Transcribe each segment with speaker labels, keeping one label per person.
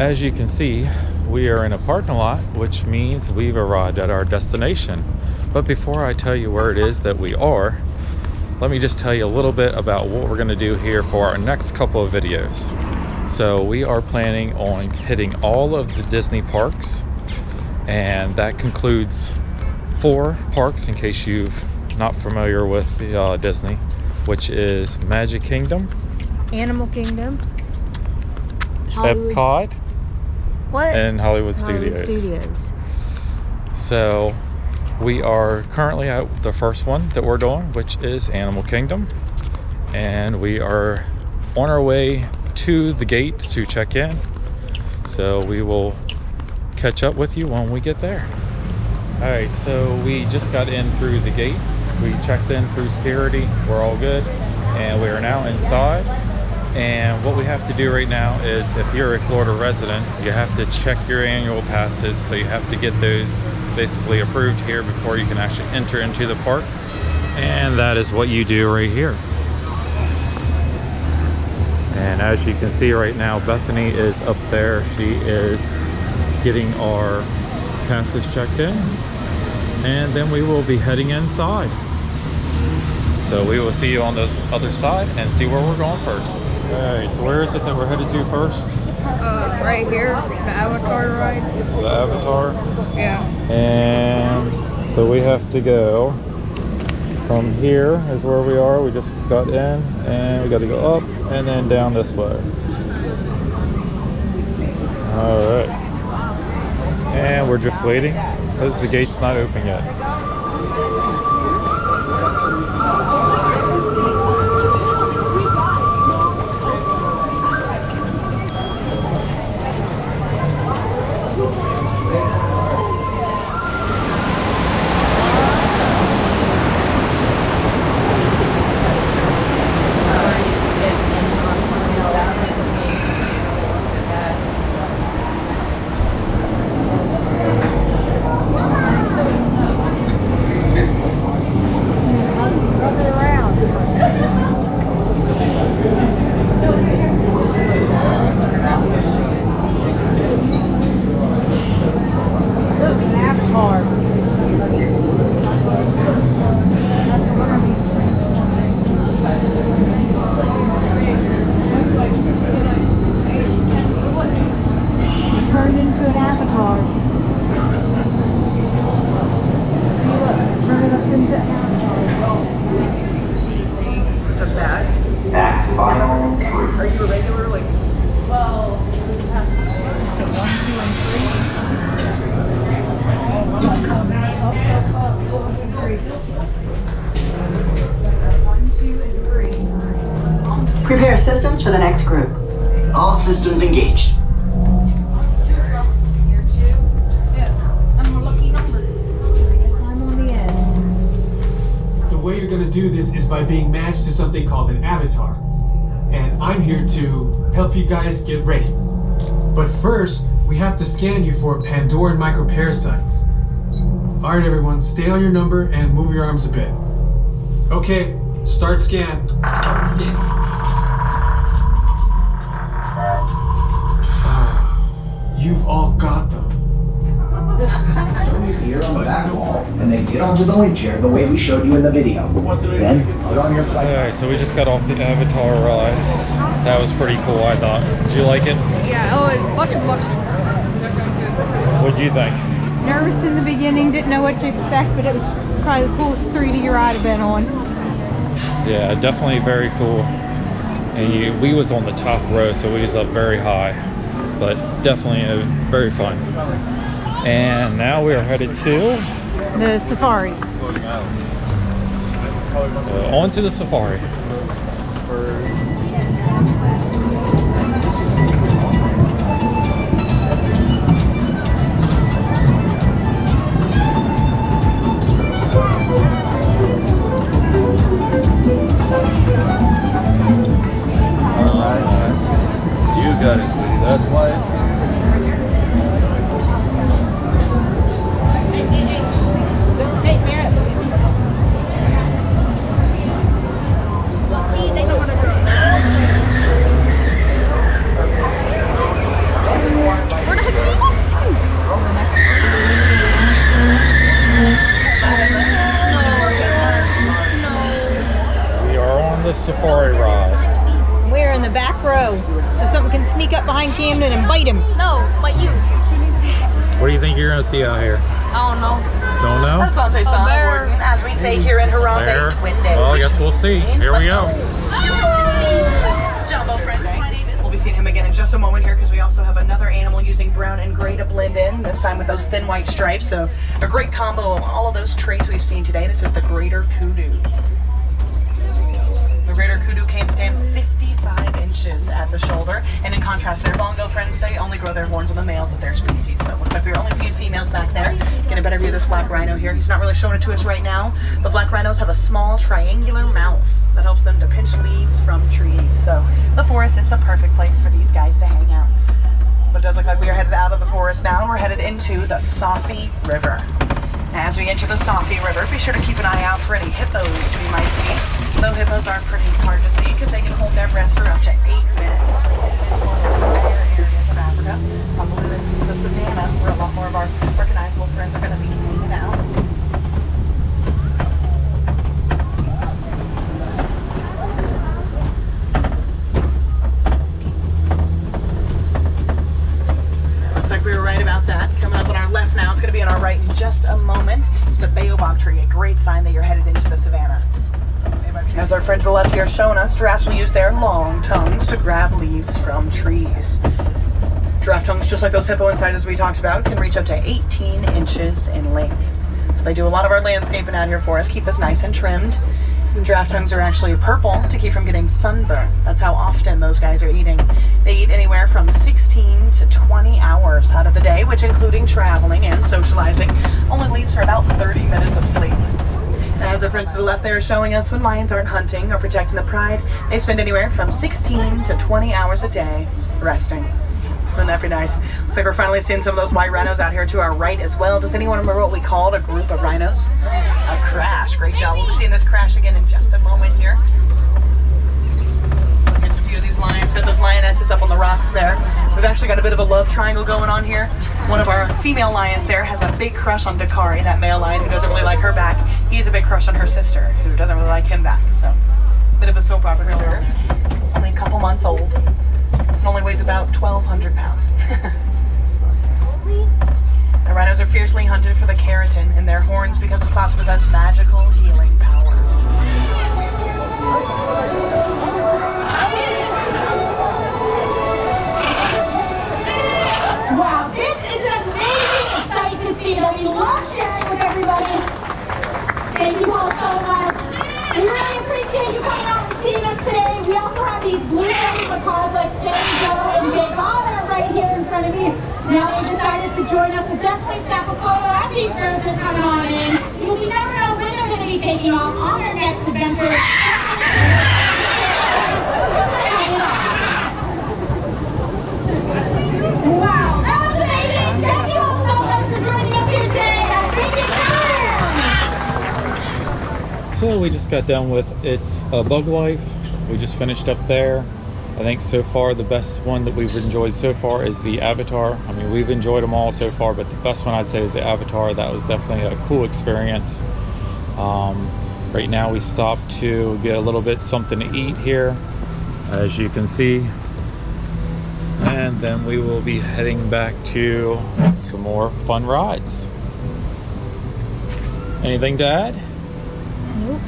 Speaker 1: As you can see, we are in a parking lot, which means we've arrived at our destination. But before I tell you where it is that we are, let me just tell you a little bit about what we're going to do here for our next couple of videos. So we are planning on hitting all of the Disney parks, and that concludes 4 parks in case you're not familiar with Disney, which is Magic Kingdom,
Speaker 2: Animal Kingdom,
Speaker 1: Epcot, and Hollywood Studios. So we are currently at the first one that we're doing, which is Animal Kingdom, and we are on our way to the gate to check in. So we will catch up with you when we get there. All right, so we just got in through the gate. We checked in through security. We're all good, and we are now inside. And what we have to do right now is, if you're a Florida resident, you have to check your annual passes. So you have to get those basically approved here before you can actually enter into the park. And that is what you do right here. And as you can see right now, Bethany is up there. She is getting our passes checked in, and then we will be heading inside. So we will see you on the other side and see where we're going first. All right, so where is it that we're headed to first?
Speaker 2: Right here, the Avatar ride.
Speaker 1: The Avatar?
Speaker 2: Yeah.
Speaker 1: And so we have to go from here is where we are. We just got in, and we got to go up and then down this way. All right. And we're just waiting because the gate's not open yet.
Speaker 3: Prepare systems for the next group.
Speaker 4: All systems engaged.
Speaker 5: The way you're going to do this is by being matched to something called an avatar. And I'm here to help you guys get ready. But first, we have to scan you for Pandoran microparasites. Alright everyone, stay on your number and move your arms a bit. Okay, start scan. You've all got them.
Speaker 4: Show your ear on the back wall, and then get onto the link chair the way we showed you in the video. Then put on your flight.
Speaker 1: Alright, so we just got off the Avatar ride. That was pretty cool, I thought. Did you like it?
Speaker 2: Yeah, oh, it's busted.
Speaker 1: What'd you think?
Speaker 2: Nervous in the beginning, didn't know what to expect, but it was probably the coolest 3D ride I've been on.
Speaker 1: Yeah, definitely very cool. And we was on the top row, so we was up very high. But definitely very fun. And now we are headed to
Speaker 2: the safari.
Speaker 1: On to the safari.
Speaker 6: You got it, sweetie. That's why.
Speaker 1: safari ride.
Speaker 2: We're in the back row, so someone can sneak up behind Camden and bite him.
Speaker 7: No, but you.
Speaker 1: What do you think you're gonna see out here?
Speaker 7: I don't know.
Speaker 1: Don't know?
Speaker 3: Asante Sana
Speaker 7: bear.
Speaker 3: Gordon, as we say here in Harambe,
Speaker 1: There.
Speaker 3: Twin Days.
Speaker 1: Well, I guess we'll see. Here we go.
Speaker 3: Jumbo friends, my name is. We'll be seeing him again in just a moment here because we also have another animal using brown and gray to blend in, this time with those thin white stripes. So a great combo of all of those traits we've seen today. This is the greater kudu. The greater kudu can stand 55 inches at the shoulder, and in contrast, their bongo friends, they only grow their horns on the males of their species. So it looks like we're only seeing females back there. Get a better view of this black rhino here. He's not really showing it to us right now. The black rhinos have a small triangular mouth that helps them to pinch leaves from trees. So the forest is the perfect place for these guys to hang out. But it does look like we are headed out of the forest now. We're headed into the Safi River. As we enter the Safi River, be sure to keep an eye out for any hippos we might see. Though hippos are pretty hard to see because they can hold their breath for up to 8 minutes. Areas of Africa, probably the savannah, where a lot more of our recognizable friends are going to be hanging out. Looks like we were right about that. Coming up on our left now, it's going to be on our right in just a moment. It's the baobab tree, a great sign that you're headed into the savannah. As our friend to the left here showing us, giraffes will use their long tongues to grab leaves from trees. Giraffe tongues, just like those hippo incisors we talked about, can reach up to 18 inches in length. So they do a lot of our landscaping out here for us, keep us nice and trimmed. Giraffe tongues are actually purple to keep from getting sunburn. That's how often those guys are eating. They eat anywhere from 16 to 20 hours out of the day, which, including traveling and socializing, only leaves for about 30 minutes of sleep. As our friends to the left there are showing us, when lions aren't hunting or protecting the pride, they spend anywhere from 16 to 20 hours a day resting. Wouldn't that be nice? Looks like we're finally seeing some of those white rhinos out here to our right as well. Does anyone remember what we called a group of rhinos? A crash. Great job. We'll be seeing this crash again in just a moment here. Get a view of these lions. Got those lionesses up on the rocks there. We've actually got a bit of a love triangle going on here. One of our female lions there has a big crush on Dakari, that male lion who doesn't really like her back. He's a big crush on her sister, who doesn't really like him back. So, bit of a soap opera reserve. Only a couple months old. It only weighs about 1,200 pounds. The rhinos are fiercely hunted for the keratin in their horns because it's thought to possess magical healing powers.
Speaker 8: Wow, this is an amazing sight to see that we love sharing with everybody. Thank you all so much. We really appreciate you coming out and seeing us today. We also have these blueberry macaws like Sammy Joe and Jake Hall that are right here in front of me. Now they decided to join us, so definitely snap a photo as these birds are coming on in, because you never know when they're going to be taking off on their next adventure. Wow, that was amazing! Thank you all so much for joining us here today at VIDIQ.
Speaker 1: So we just got done with It's a Bug Life. We just finished up there. I think so far the best one that we've enjoyed so far is the Avatar. I mean, we've enjoyed them all so far, but the best one I'd say is the Avatar. That was definitely a cool experience. Right now we stopped to get a little bit something to eat here, as you can see. And then we will be heading back to some more fun rides. Anything to add?
Speaker 2: Nope.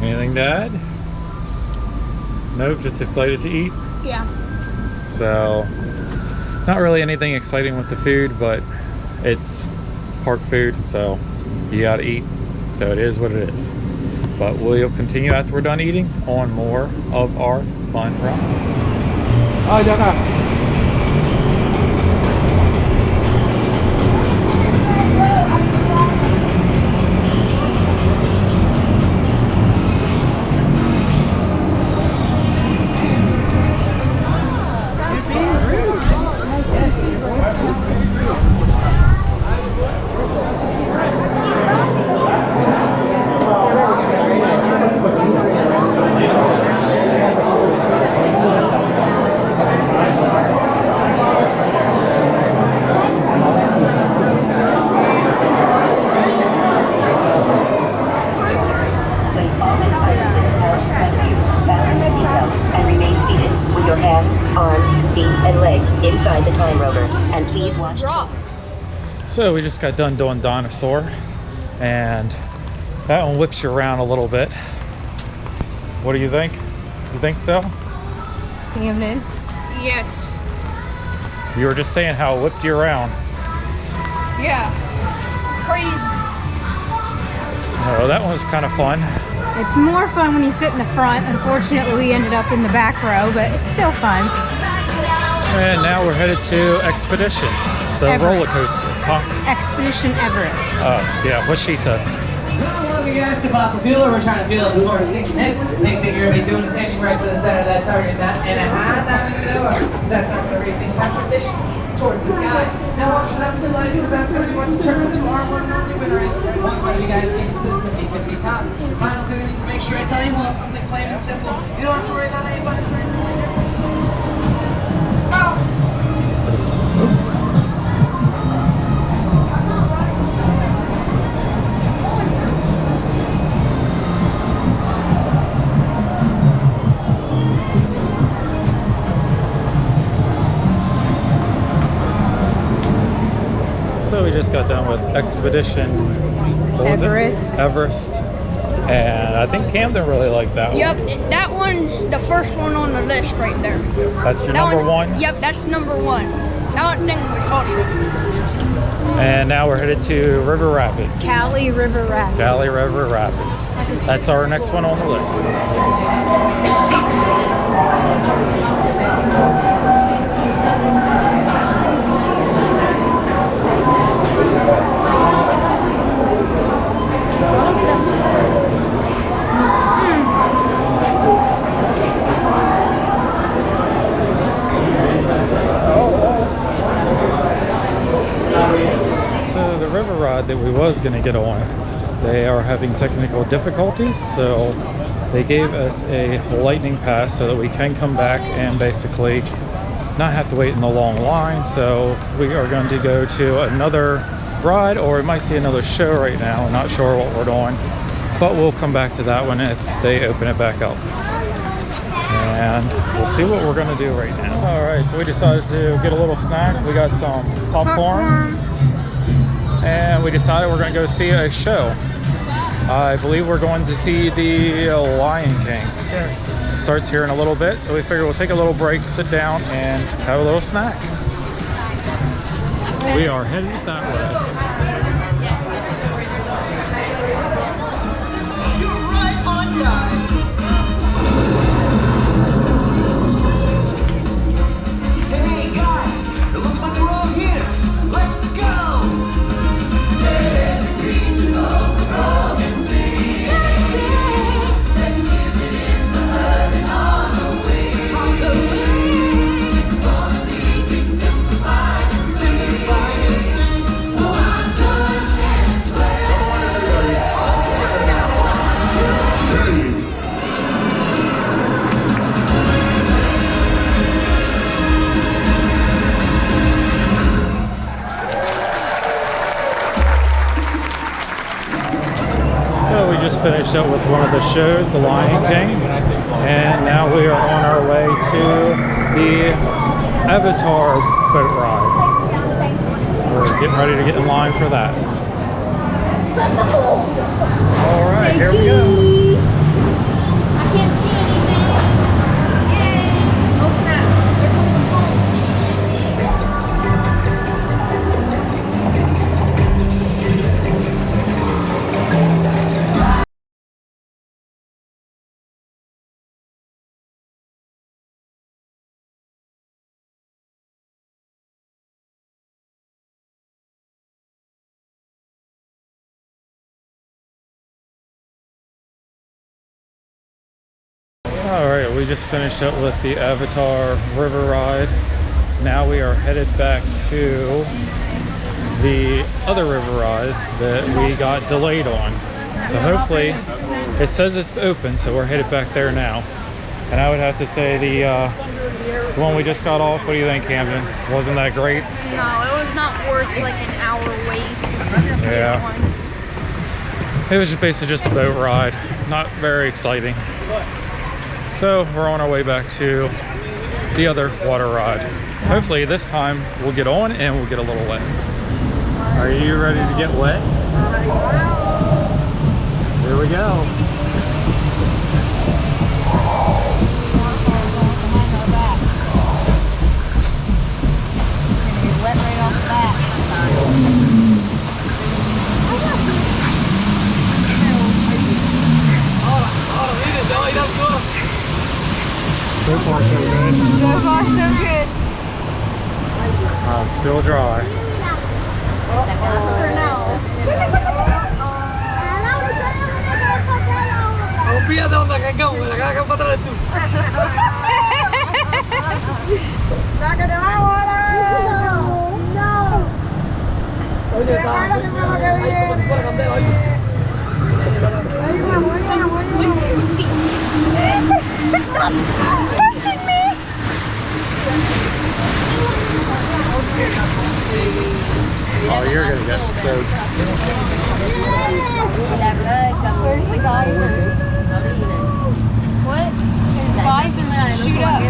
Speaker 1: Anything to add? Nope, just excited to eat.
Speaker 2: Yeah.
Speaker 1: So, not really anything exciting with the food, but it's park food, so you gotta eat. So it is what it is. But we'll continue after we're done eating on more of our fun rides. Oh, yeah.
Speaker 7: arms, feet, and legs inside the time rover. And please watch children.
Speaker 1: So we just got done doing Dinosaur, and that one whips you around a little bit. What do you think? You think so?
Speaker 2: Camden?
Speaker 9: Yes.
Speaker 1: You were just saying how it whipped you around.
Speaker 9: Yeah. Crazy.
Speaker 1: So that one was kind of fun.
Speaker 2: It's more fun when you sit in the front. Unfortunately, we ended up in the back row, but it's still fun.
Speaker 1: And now we're headed to Expedition, the
Speaker 2: Everest.
Speaker 1: roller coaster. Huh?
Speaker 2: Expedition Everest.
Speaker 1: Oh, yeah, what she said.
Speaker 10: Well, we guys to fossil fuel, or we're trying to feel it before extinction hits. Big thing you're going to be doing is aiming right for the center of that target, not in a hand, not in a door. Because that's not going to raise these petrol stations towards the sky. Now watch for that blue light, because that's going to be what determines who our one and only winner is. Once one of you guys gets to the tippity top. Final thing I need to make sure I tell you, well, it's something plain and simple. You don't have to worry about any buttons or anything like that. Oh!
Speaker 1: So we just got done with Expedition what was
Speaker 2: Everest.
Speaker 1: it? Everest. And I think Camden really liked that one.
Speaker 9: Yep, that one's the first one on the list right there.
Speaker 1: That's your
Speaker 9: That
Speaker 1: number one?
Speaker 9: Yep, that's number one. That one thing was awesome.
Speaker 1: And now we're headed to River Rapids.
Speaker 2: Cali River Rapids.
Speaker 1: Cali River Rapids. That's our next one on the list. So the river ride that we was going to get on, they are having technical difficulties, so they gave us a lightning pass so that we can come back and basically not have to wait in the long line. So we are going to go to another ride, or we might see another show right now. I'm not sure what we're doing, but we'll come back to that one if they open it back up. And we'll see what we're going to do right now. All right, so we decided to get a little snack. We got some popcorn. And we decided we're going to go see a show. I believe we're going to see the Lion King. It starts here in a little bit, so we figure we'll take a little break, sit down, and have a little snack. We are headed that way.
Speaker 10: You're right on time. Hey guys, it looks like we're all here. Let's go.
Speaker 1: So we just finished up with one of the shows, The Lion King, and now we are on our way to the Avatar boat ride. We're getting ready to get in line for that. All right, here we go.
Speaker 9: I can't see anything. Yay! Oh snap! There comes the phone.
Speaker 1: All right, we just finished up with the Avatar River ride. Now we are headed back to the other river ride that we got delayed on. So hopefully, it says it's open, so we're headed back there now. And I would have to say the one we just got off, what do you think, Camden? Wasn't that great?
Speaker 9: No, it was not worth like an hour wait.
Speaker 1: Yeah. It was just basically just a boat ride. Not very exciting. So we're on our way back to the other water ride. Hopefully this time we'll get on and we'll get a little wet. Are you ready to get wet? Here we go.
Speaker 2: Wet right off the bat.
Speaker 1: So far so good.
Speaker 2: So far so good.
Speaker 1: Still dry.
Speaker 2: For now.
Speaker 10: Olvídate donde cagamos, la cagan para atrás tú. Oye,
Speaker 2: Stop pushing me!
Speaker 1: Oh, you're gonna get soaked.
Speaker 2: Where's the geysers? What? There's geysers that shoot up.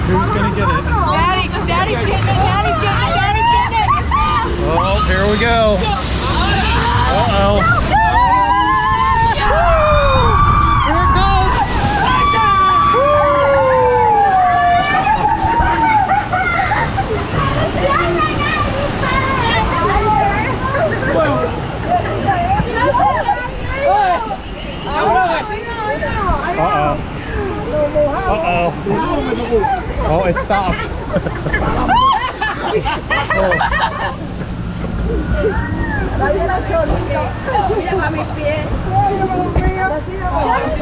Speaker 1: Who's gonna get it?
Speaker 2: Daddy's getting it, Daddy's getting it, Daddy's getting it!
Speaker 1: Oh, here we go. Uh-oh. Here it goes. Uh-oh. Uh-oh. Oh, it stopped.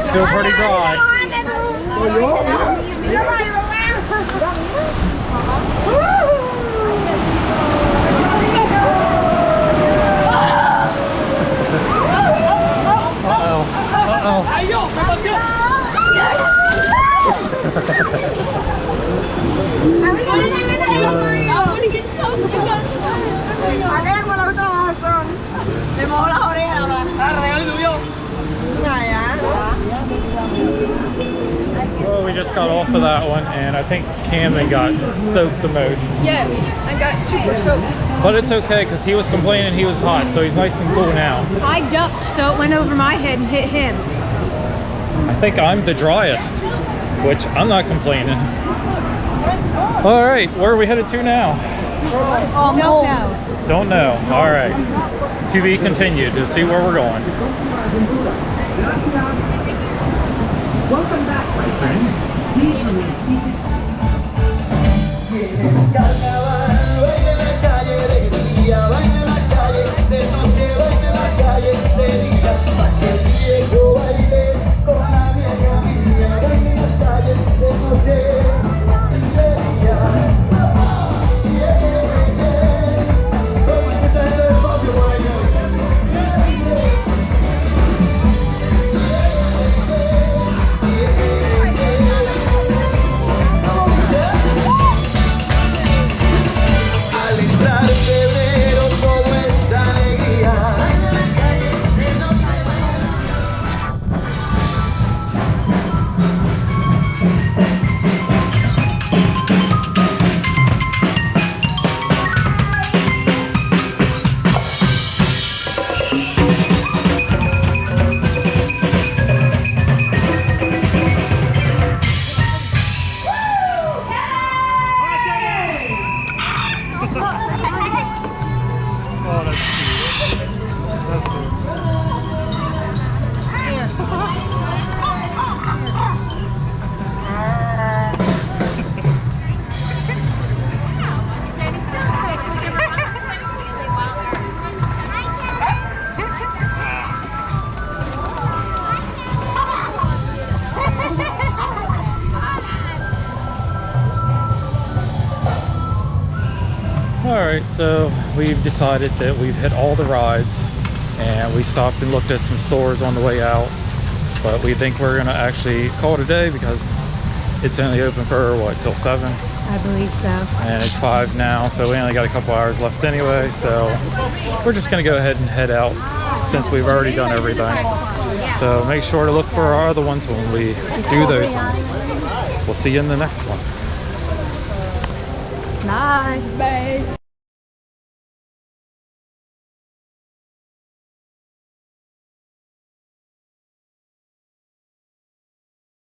Speaker 1: Still pretty dry. Well, we just got off of that one, and I think Camden got soaked the most.
Speaker 9: Yeah, I got super soaked.
Speaker 1: But it's okay, because he was complaining he was hot, so he's nice and cool now.
Speaker 2: I ducked, so it went over my head and hit him.
Speaker 1: I think I'm the driest, which I'm not complaining. All right, where are we headed to now?
Speaker 2: Don't know.
Speaker 1: Don't know. All right. To be continued to see where we're going.
Speaker 4: Welcome back, my friend.
Speaker 1: Alright, so we've decided that we've hit all the rides, and we stopped and looked at some stores on the way out, but we think we're gonna actually call it a day because it's only open for what, till 7?
Speaker 2: I believe so.
Speaker 1: And it's 5 now, so we only got a couple hours left anyway, so we're just gonna go ahead and head out since we've already done everything. So make sure to look for our other ones when we do those ones. We'll see you in the next one.
Speaker 2: Bye.
Speaker 9: Bye.